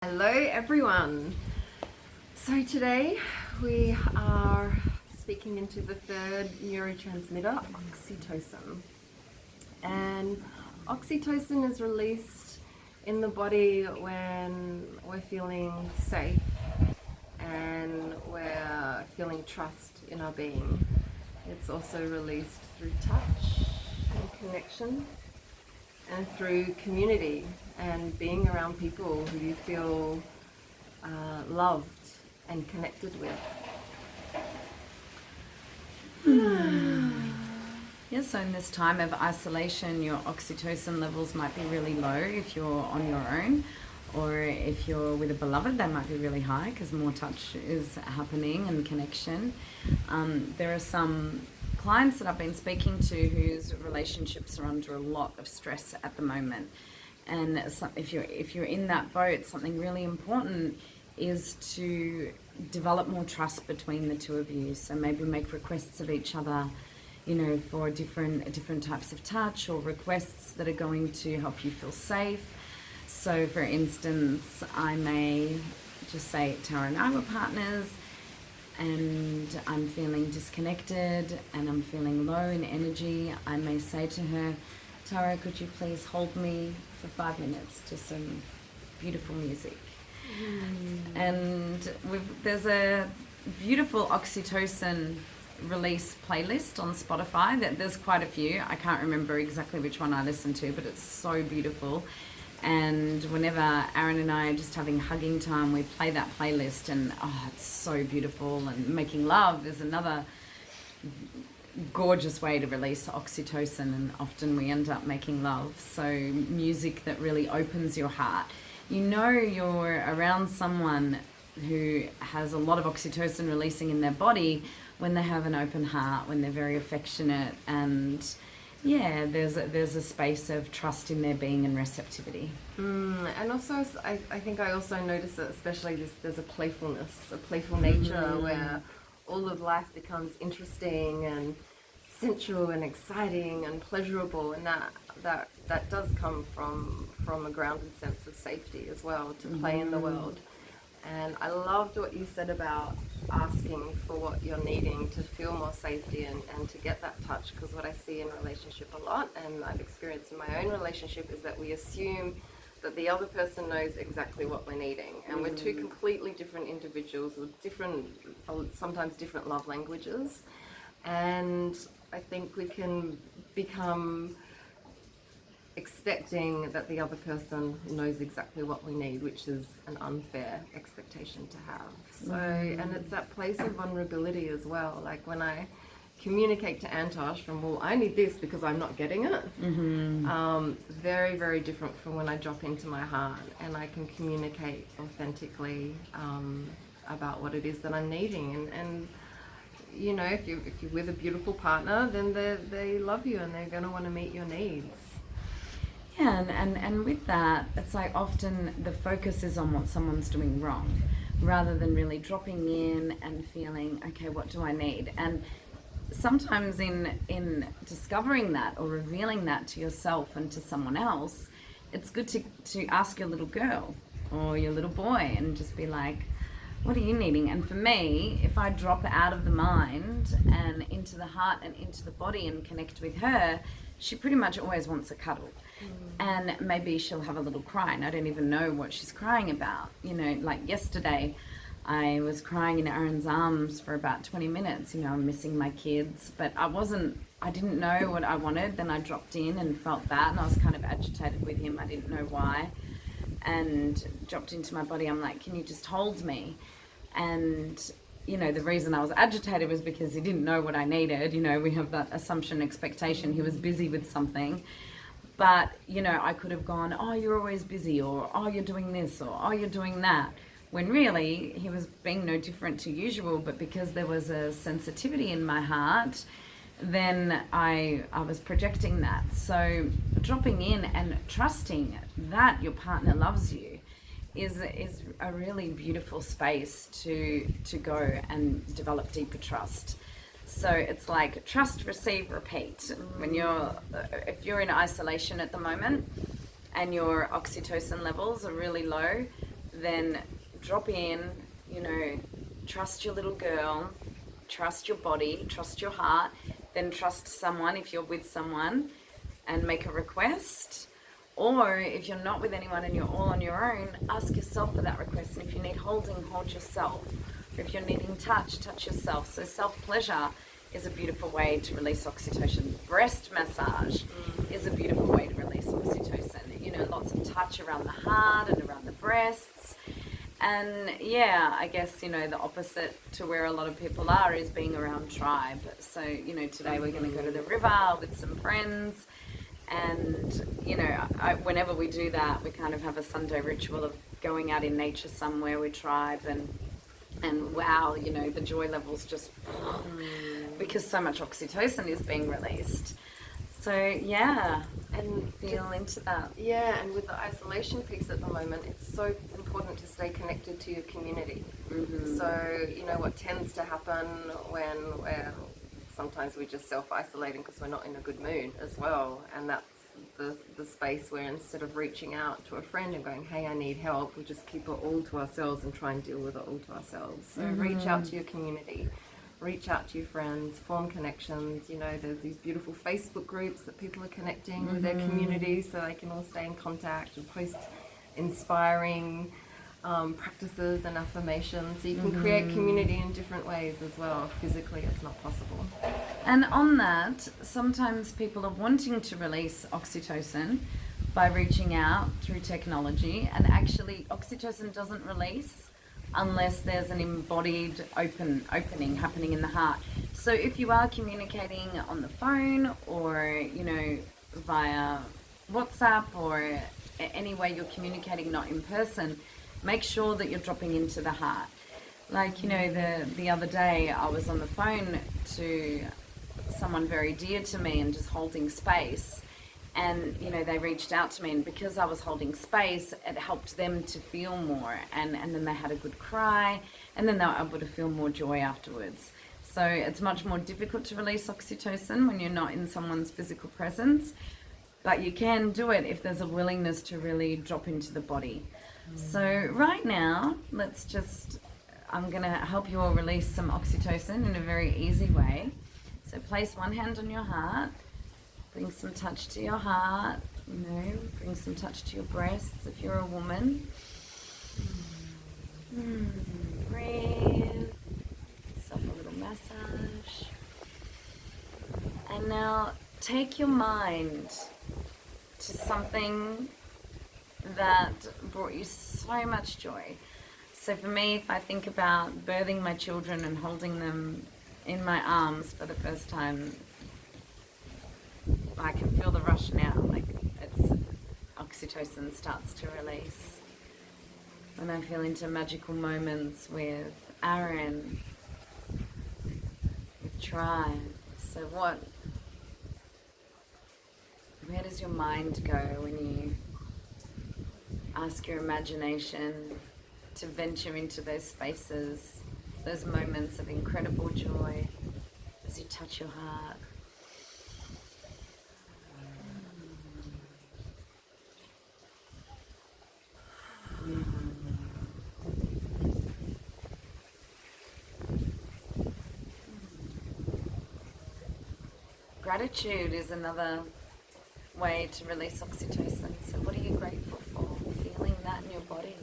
Hello everyone. So today we are speaking into the third neurotransmitter, oxytocin. And oxytocin is released in the body when we're feeling safe and we're feeling trust in our being. It's also released through touch and connection, and through community and being around people who you feel loved and connected with. Yeah, so in this time of isolation, your oxytocin levels might be really low if you're on your own, or if you're with a beloved, they might be really high because more touch is happening and connection. There are some clients that I've been speaking to whose relationships are under a lot of stress at the moment. And if you're in that boat, something really important is to develop more trust between the two of you. So maybe make requests of each other, for different types of touch, or requests that are going to help you feel safe. So for instance, I may just say, Tara and I were partners, and I'm feeling disconnected and I'm feeling low in energy. I may say to her, Tara, could you please hold me for 5 minutes to some beautiful music? And there's a beautiful oxytocin release playlist on Spotify. There's quite a few. I can't remember exactly which one I listened to, but it's so beautiful. And whenever Aaron and I are just having hugging time, we play that playlist, and it's so beautiful. And making love is another gorgeous way to release oxytocin, and often we end up making love. So music that really opens your heart. You're around someone who has a lot of oxytocin releasing in their body when they have an open heart, when they're very affectionate, and there's a space of trust in their being and receptivity. And also, I think I also notice that especially there's a playful nature where all of life becomes interesting and sensual and exciting and pleasurable, and that does come from a grounded sense of safety as well, to play in the world. And I loved what you said about asking for what you're needing to feel more safety and to get that touch, because what I see in relationship a lot, and I've experienced in my own relationship, is that we assume that the other person knows exactly what we're needing, and we're two completely different individuals with sometimes different love languages. And I think we can become expecting that the other person knows exactly what we need, which is an unfair expectation to have. So, and it's that place of vulnerability as well. Like when I communicate to Antosh from, well, I need this because I'm not getting it. Very, very different from when I drop into my heart and I can communicate authentically about what it is that I'm needing. And if you're with a beautiful partner, then they love you and they're going to want to meet your needs. Yeah, and with that, it's like often the focus is on what someone's doing wrong, rather than really dropping in and feeling, okay, what do I need? And sometimes in discovering that or revealing that to yourself and to someone else, it's good to ask your little girl or your little boy and just be like, what are you needing? And for me, if I drop out of the mind and into the heart and into the body and connect with her, she pretty much always wants a cuddle. And maybe she'll have a little cry and I don't even know what she's crying about. Like yesterday, I was crying in Aaron's arms for about 20 minutes. I'm missing my kids, but I didn't know what I wanted. Then I dropped in and felt that, and I was kind of agitated with him. I didn't know why, and dropped into my body. I'm like, can you just hold me? And the reason I was agitated was because he didn't know what I needed. We have that assumption, expectation. He was busy with something. But, I could have gone, oh, you're always busy, or, oh, you're doing this, or, oh, you're doing that. When really, he was being no different to usual, but because there was a sensitivity in my heart, then I was projecting that. So dropping in and trusting that your partner loves you is a really beautiful space to go and develop deeper trust. So it's like trust, receive, repeat. If you're in isolation at the moment and your oxytocin levels are really low, then drop in, you know, trust your little girl, trust your body, trust your heart, then trust someone if you're with someone and make a request. Or if you're not with anyone and you're all on your own, ask yourself for that request. And if you need holding, hold yourself. Or if you're needing touch, touch yourself. So self-pleasure is a beautiful way to release oxytocin. Breast massage is a beautiful way to release oxytocin. You know, lots of touch around the heart and around the breasts. And yeah, I guess, you know, the opposite to where a lot of people are is being around tribe. So, you know, today we're going to go to the river with some friends. And, you know, whenever we do that, we kind of have a Sunday ritual of going out in nature somewhere with tribe, and wow, you know, the joy levels just, because so much oxytocin is being released. So, yeah, and feel into that. Yeah, and with the isolation piece at the moment, it's so important to stay connected to your community. So, you know, what tends to happen when sometimes we're just self-isolating because we're not in a good mood as well, and that's the space where instead of reaching out to a friend and going, hey, I need help, we just keep it all to ourselves and try and deal with it all to ourselves. So reach out to your community, reach out to your friends, form connections. You know, there's these beautiful Facebook groups that people are connecting with their community so they can all stay in contact and post inspiring practices and affirmations. So you can create community in different ways as well. Physically, it's not possible. And on that, sometimes people are wanting to release oxytocin by reaching out through technology, and actually oxytocin doesn't release unless there's an embodied opening happening in the heart. So if you are communicating on the phone, or, you know, via WhatsApp, or any way you're communicating not in person, make sure that you're dropping into the heart. Like, you know, the other day I was on the phone to someone very dear to me and just holding space, and, you know, they reached out to me, and because I was holding space, it helped them to feel more, and then they had a good cry, and then they were able to feel more joy afterwards. So it's much more difficult to release oxytocin when you're not in someone's physical presence, but you can do it if there's a willingness to really drop into the body. So right now, I'm going to help you all release some oxytocin in a very easy way. So place one hand on your heart, bring some touch to your heart, you know, bring some touch to your breasts if you're a woman. Breathe, yourself a little massage. And now take your mind to something that brought you so much joy. So for me, if I think about birthing my children and holding them in my arms for the first time, I can feel the rush now, like oxytocin starts to release. When I feel into magical moments with Aaron, with tribe. So where does your mind go when you ask your imagination to venture into those spaces, those moments of incredible joy as you touch your heart? Gratitude is another way to release oxytocin. So what are you grateful for? Feeling that in your body.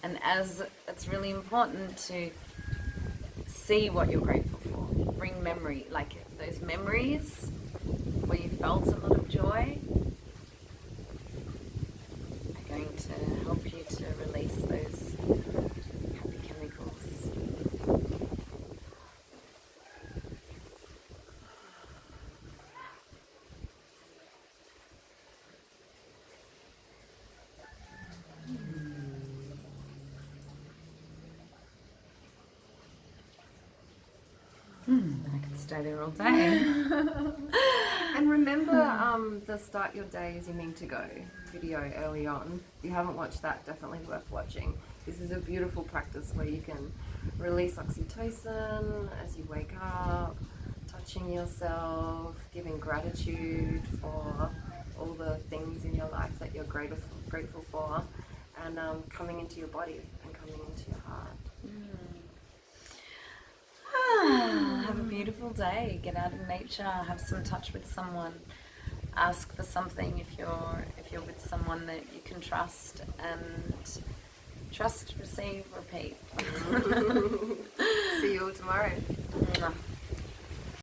And as it's really important to see what you're grateful for. Bring memory, like those memories where you felt a lot of joy are going to help you to release those happy chemicals. I could stay there all day. And remember the Start Your Day as You Mean to Go video early on. If you haven't watched that, definitely worth watching. This is a beautiful practice where you can release oxytocin as you wake up, touching yourself, giving gratitude for all the things in your life that you're grateful for, and coming into your body and coming into your heart. Have a beautiful day. Get out in nature. Have some touch with someone. Ask for something if you're with someone that you can trust, and trust, receive, repeat. See you all tomorrow.